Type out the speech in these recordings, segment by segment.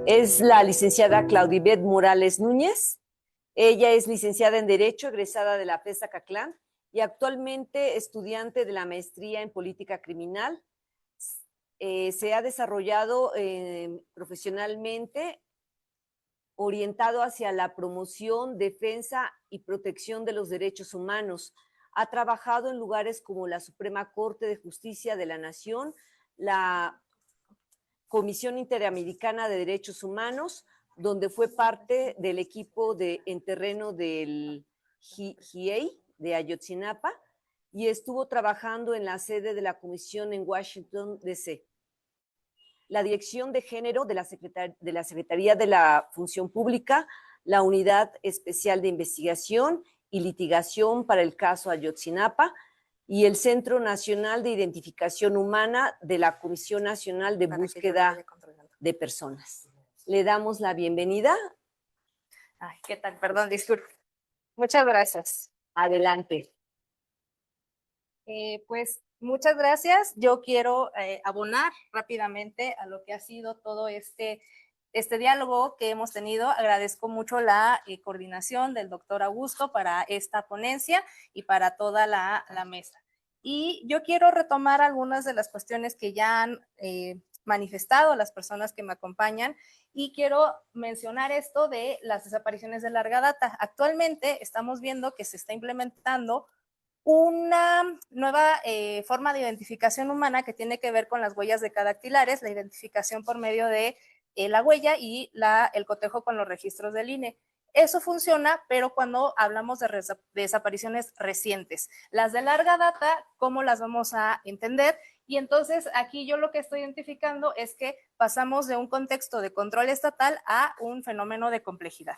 es la licenciada Claudibet Morales Núñez. Ella es licenciada en Derecho, egresada de la FES Zacatlán y actualmente estudiante de la maestría en Política Criminal. Se ha desarrollado profesionalmente orientado hacia la promoción, defensa y protección de los derechos humanos. Ha trabajado en lugares como la Suprema Corte de Justicia de la Nación, la Comisión Interamericana de Derechos Humanos, donde fue parte del equipo en terreno del GIEI de Ayotzinapa y estuvo trabajando en la sede de la comisión en Washington, D.C. La Dirección de Género de la Secretaría de la Función Pública, la Unidad Especial de Investigación y Litigación para el caso Ayotzinapa y el Centro Nacional de Identificación Humana de la Comisión Nacional de Búsqueda de Personas. Le damos la bienvenida. Ay, ¿qué tal? Perdón, disculpe. Muchas gracias. Adelante. Pues muchas gracias. Yo quiero abonar rápidamente a lo que ha sido todo este diálogo que hemos tenido. Agradezco mucho la coordinación del doctor Augusto para esta ponencia y para toda la mesa. Y yo quiero retomar algunas de las cuestiones que ya han manifestado las personas que me acompañan y quiero mencionar esto de las desapariciones de larga data. Actualmente estamos viendo que se está implementando una nueva forma de identificación humana que tiene que ver con las huellas decadactilares, la identificación por medio de la huella y el cotejo con los registros del INE. Eso funciona, pero cuando hablamos de desapariciones recientes. Las de larga data, ¿cómo las vamos a entender? Y entonces aquí yo lo que estoy identificando es que pasamos de un contexto de control estatal a un fenómeno de complejidad.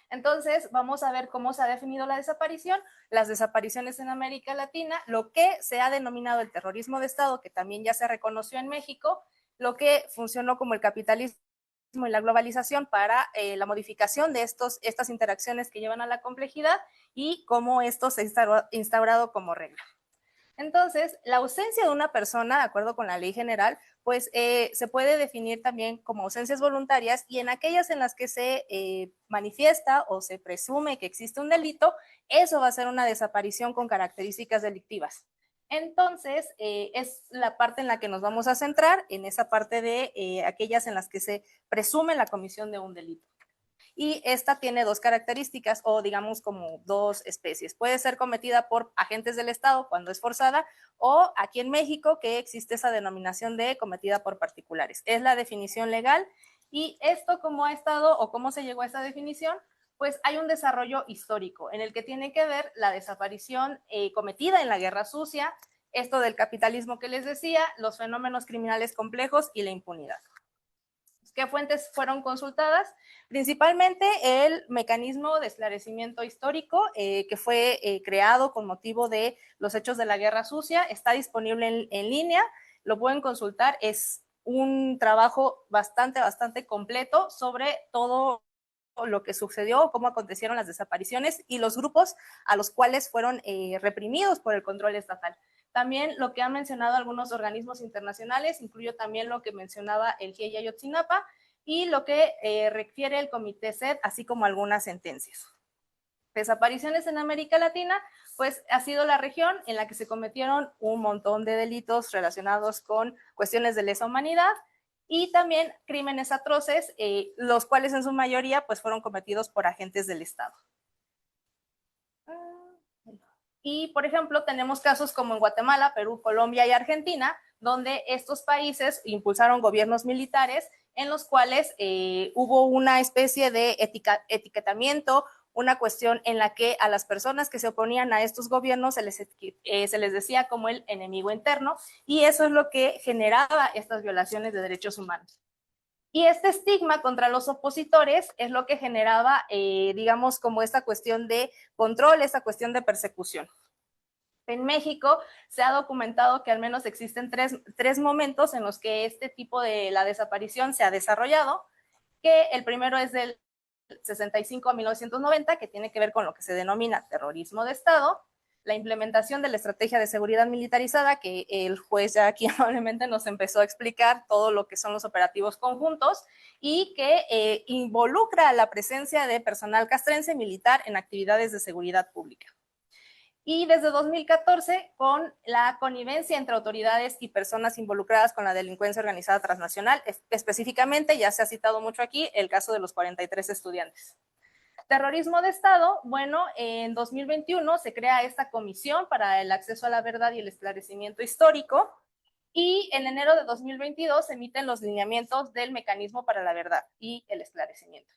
Entonces, vamos a ver cómo se ha definido la desaparición, las desapariciones en América Latina, lo que se ha denominado el terrorismo de Estado, que también ya se reconoció en México, lo que funcionó como el capitalismo y la globalización para la modificación de estas interacciones que llevan a la complejidad y cómo esto se ha instaurado como regla. Entonces, la ausencia de una persona, de acuerdo con la ley general, pues se puede definir también como ausencias voluntarias y en aquellas en las que se manifiesta o se presume que existe un delito, eso va a ser una desaparición con características delictivas. Entonces, es la parte en la que nos vamos a centrar, en esa parte de aquellas en las que se presume la comisión de un delito. Y esta tiene dos características o digamos como dos especies. Puede ser cometida por agentes del Estado cuando es forzada o aquí en México que existe esa denominación de cometida por particulares. Es la definición legal y esto cómo ha estado o cómo se llegó a esta definición, pues hay un desarrollo histórico en el que tiene que ver la desaparición cometida en la Guerra Sucia, esto del capitalismo que les decía, los fenómenos criminales complejos y la impunidad. ¿Qué fuentes fueron consultadas? Principalmente el mecanismo de esclarecimiento histórico que fue creado con motivo de los hechos de la Guerra Sucia. Está disponible en línea, lo pueden consultar. Es un trabajo bastante completo sobre todo lo que sucedió, cómo acontecieron las desapariciones y los grupos a los cuales fueron reprimidos por el control estatal. También lo que han mencionado algunos organismos internacionales, incluyo también lo que mencionaba el GIEI Ayotzinapa y lo que refiere el Comité SED, así como algunas sentencias. Desapariciones en América Latina, pues ha sido la región en la que se cometieron un montón de delitos relacionados con cuestiones de lesa humanidad y también crímenes atroces, los cuales en su mayoría pues fueron cometidos por agentes del Estado. Y, por ejemplo, tenemos casos como en Guatemala, Perú, Colombia y Argentina, donde estos países impulsaron gobiernos militares en los cuales hubo una especie de etiquetamiento, una cuestión en la que a las personas que se oponían a estos gobiernos se les decía como el enemigo interno, y eso es lo que generaba estas violaciones de derechos humanos. Y este estigma contra los opositores es lo que generaba, digamos, como esta cuestión de control, esta cuestión de persecución. En México se ha documentado que al menos existen tres momentos en los que este tipo de la desaparición se ha desarrollado, que el primero es del 65 a 1990, que tiene que ver con lo que se denomina terrorismo de Estado. la implementación de la estrategia de seguridad militarizada, que el juez ya aquí amablemente nos empezó a explicar todo lo que son los operativos conjuntos y que involucra la presencia de personal castrense militar en actividades de seguridad pública. Y desde 2014, con la connivencia entre autoridades y personas involucradas con la delincuencia organizada transnacional, específicamente, ya se ha citado mucho aquí, el caso de los 43 estudiantes. Terrorismo de Estado, bueno, en 2021 se crea esta comisión para el acceso a la verdad y el esclarecimiento histórico, y en enero de 2022 se emiten los lineamientos del mecanismo para la verdad y el esclarecimiento.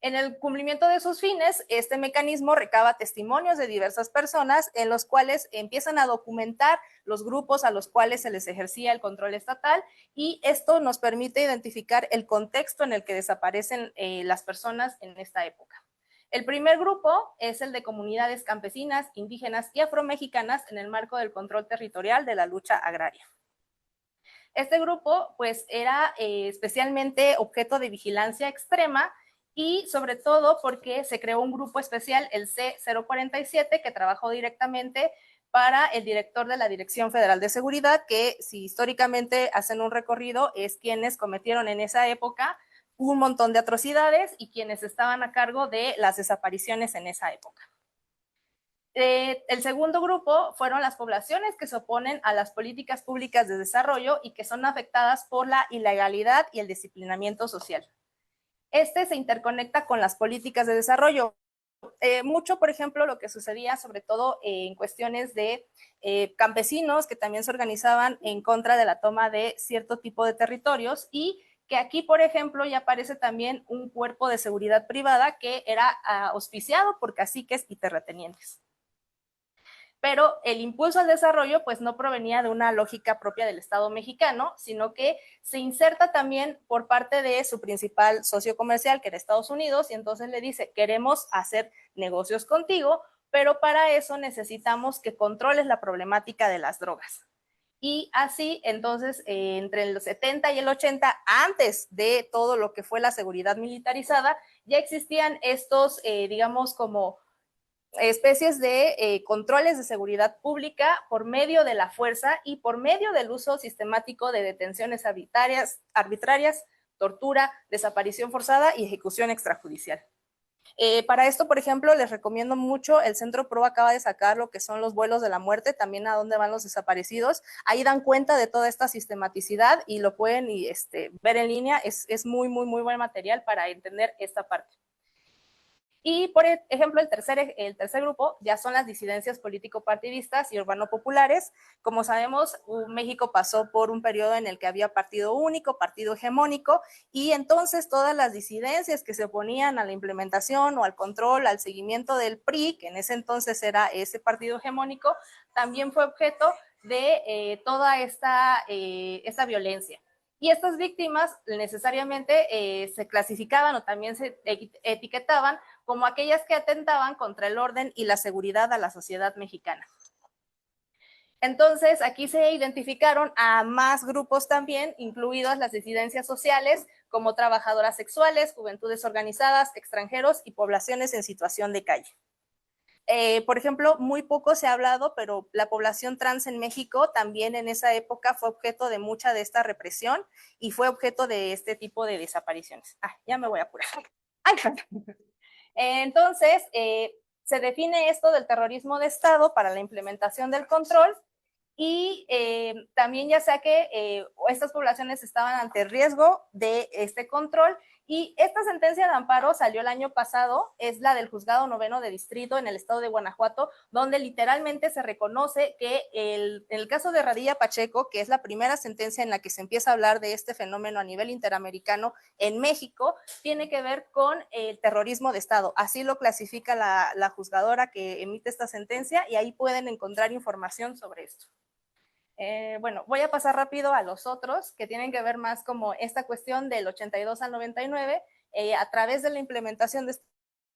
En el cumplimiento de sus fines, este mecanismo recaba testimonios de diversas personas en los cuales empiezan a documentar los grupos a los cuales se les ejercía el control estatal, y esto nos permite identificar el contexto en el que desaparecen las personas en esta época. El primer grupo es el de comunidades campesinas, indígenas y afromexicanas en el marco del control territorial de la lucha agraria. Este grupo pues era especialmente objeto de vigilancia extrema, y sobre todo porque se creó un grupo especial, el C047, que trabajó directamente para el director de la Dirección Federal de Seguridad, que si históricamente hacen un recorrido es quienes cometieron en esa época un montón de atrocidades y quienes estaban a cargo de las desapariciones en esa época. El segundo grupo fueron las poblaciones que se oponen a las políticas públicas de desarrollo y que son afectadas por la ilegalidad y el disciplinamiento social. Este se interconecta con las políticas de desarrollo. Mucho, por ejemplo, lo que sucedía sobre todo en cuestiones de campesinos que también se organizaban en contra de la toma de cierto tipo de territorios, y que aquí, por ejemplo, ya aparece también un cuerpo de seguridad privada que era auspiciado por caciques y terratenientes. Pero el impulso al desarrollo pues no provenía de una lógica propia del Estado mexicano, sino que se inserta también por parte de su principal socio comercial, que era Estados Unidos, y entonces le dice, queremos hacer negocios contigo, pero para eso necesitamos que controles la problemática de las drogas. Y así, entonces, entre el 70 y el 80, antes de todo lo que fue la seguridad militarizada, ya existían estos, digamos, como especies de controles de seguridad pública por medio de la fuerza y por medio del uso sistemático de detenciones arbitrarias, tortura, desaparición forzada y ejecución extrajudicial. Para esto, por ejemplo, les recomiendo mucho, el Centro PRO acaba de sacar lo que son los vuelos de la muerte, también a dónde van los desaparecidos. Ahí dan cuenta de toda esta sistematicidad y lo pueden ver en línea. Es muy, muy, muy buen material para entender esta parte. Y, por ejemplo, el tercer grupo ya son las disidencias político-partidistas y urbano-populares. Como sabemos, México pasó por un periodo en el que había partido único, partido hegemónico, y entonces todas las disidencias que se oponían a la implementación o al control, al seguimiento del PRI, que en ese entonces era ese partido hegemónico, también fue objeto de toda esta violencia. Y estas víctimas necesariamente se clasificaban o también se etiquetaban como aquellas que atentaban contra el orden y la seguridad a la sociedad mexicana. Entonces, aquí se identificaron a más grupos también, incluidas las disidencias sociales, como trabajadoras sexuales, juventudes organizadas, extranjeros y poblaciones en situación de calle. Por ejemplo, muy poco se ha hablado, pero la población trans en México también en esa época fue objeto de mucha de esta represión y fue objeto de este tipo de desapariciones. Ya me voy a apurar. Entonces, se define esto del terrorismo de Estado para la implementación del control, y también ya sea que estas poblaciones estaban ante riesgo de este control. Y esta sentencia de amparo salió el año pasado, es la del Juzgado Noveno de Distrito en el estado de Guanajuato, donde literalmente se reconoce que en el caso de Radilla Pacheco, que es la primera sentencia en la que se empieza a hablar de este fenómeno a nivel interamericano en México, tiene que ver con el terrorismo de Estado. Así lo clasifica la juzgadora que emite esta sentencia, y ahí pueden encontrar información sobre esto. Bueno, voy a pasar rápido a los otros, que tienen que ver más como esta cuestión del 82 al 99, a través de la implementación de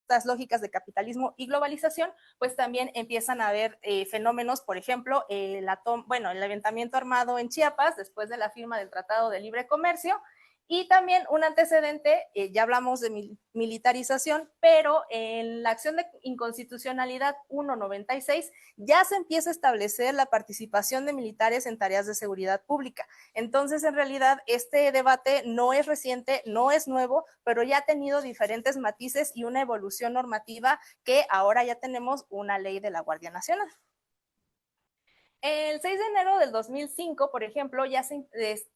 estas lógicas de capitalismo y globalización, pues también empiezan a haber fenómenos, por ejemplo, el levantamiento armado en Chiapas después de la firma del Tratado de Libre Comercio, Y también un antecedente, ya hablamos de militarización, pero en la acción de inconstitucionalidad 196 ya se empieza a establecer la participación de militares en tareas de seguridad pública. Entonces, en realidad, este debate no es reciente, no es nuevo, pero ya ha tenido diferentes matices y una evolución normativa que ahora ya tenemos una ley de la Guardia Nacional. El 6 de enero del 2005, por ejemplo, ya se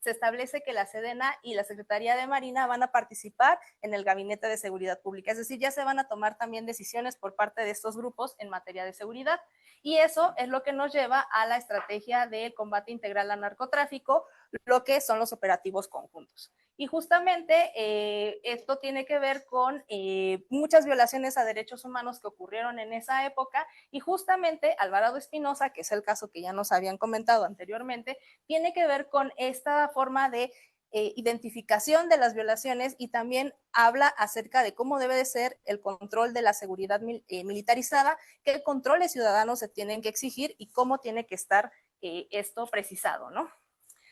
establece que la Sedena y la Secretaría de Marina van a participar en el Gabinete de Seguridad Pública, es decir, ya se van a tomar también decisiones por parte de estos grupos en materia de seguridad. Y eso es lo que nos lleva a la estrategia de combate integral al narcotráfico, lo que son los operativos conjuntos. Y justamente esto tiene que ver con muchas violaciones a derechos humanos que ocurrieron en esa época, y justamente Alvarado Espinosa, que es el caso que ya nos habían comentado anteriormente, tiene que ver con esta forma de identificación de las violaciones, y también habla acerca de cómo debe de ser el control de la seguridad militarizada, qué controles ciudadanos se tienen que exigir y cómo tiene que estar esto precisado, ¿no?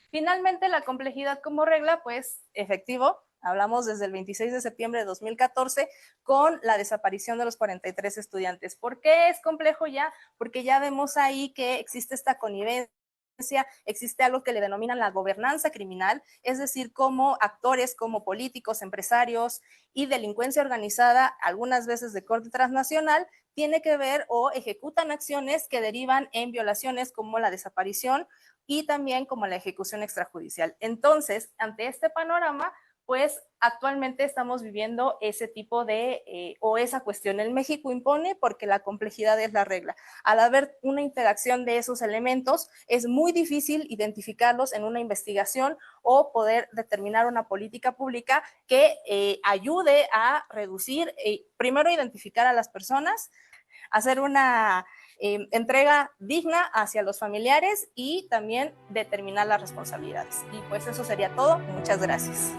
Finalmente, la complejidad como regla, pues efectivo, hablamos desde el 26 de septiembre de 2014 con la desaparición de los 43 estudiantes. ¿Por qué es complejo ya? Porque ya vemos ahí que existe esta connivencia, existe algo que le denominan la gobernanza criminal, es decir, como actores, como políticos, empresarios y delincuencia organizada, algunas veces de corte transnacional, tiene que ver o ejecutan acciones que derivan en violaciones como la desaparición y también como la ejecución extrajudicial. Entonces, ante este panorama, pues actualmente estamos viviendo ese tipo de, o esa cuestión. El México impone porque la complejidad es la regla. Al haber una interacción de esos elementos, es muy difícil identificarlos en una investigación o poder determinar una política pública que ayude a reducir, primero identificar a las personas, hacer una entrega digna hacia los familiares y también determinar las responsabilidades. Y pues eso sería todo. Muchas gracias.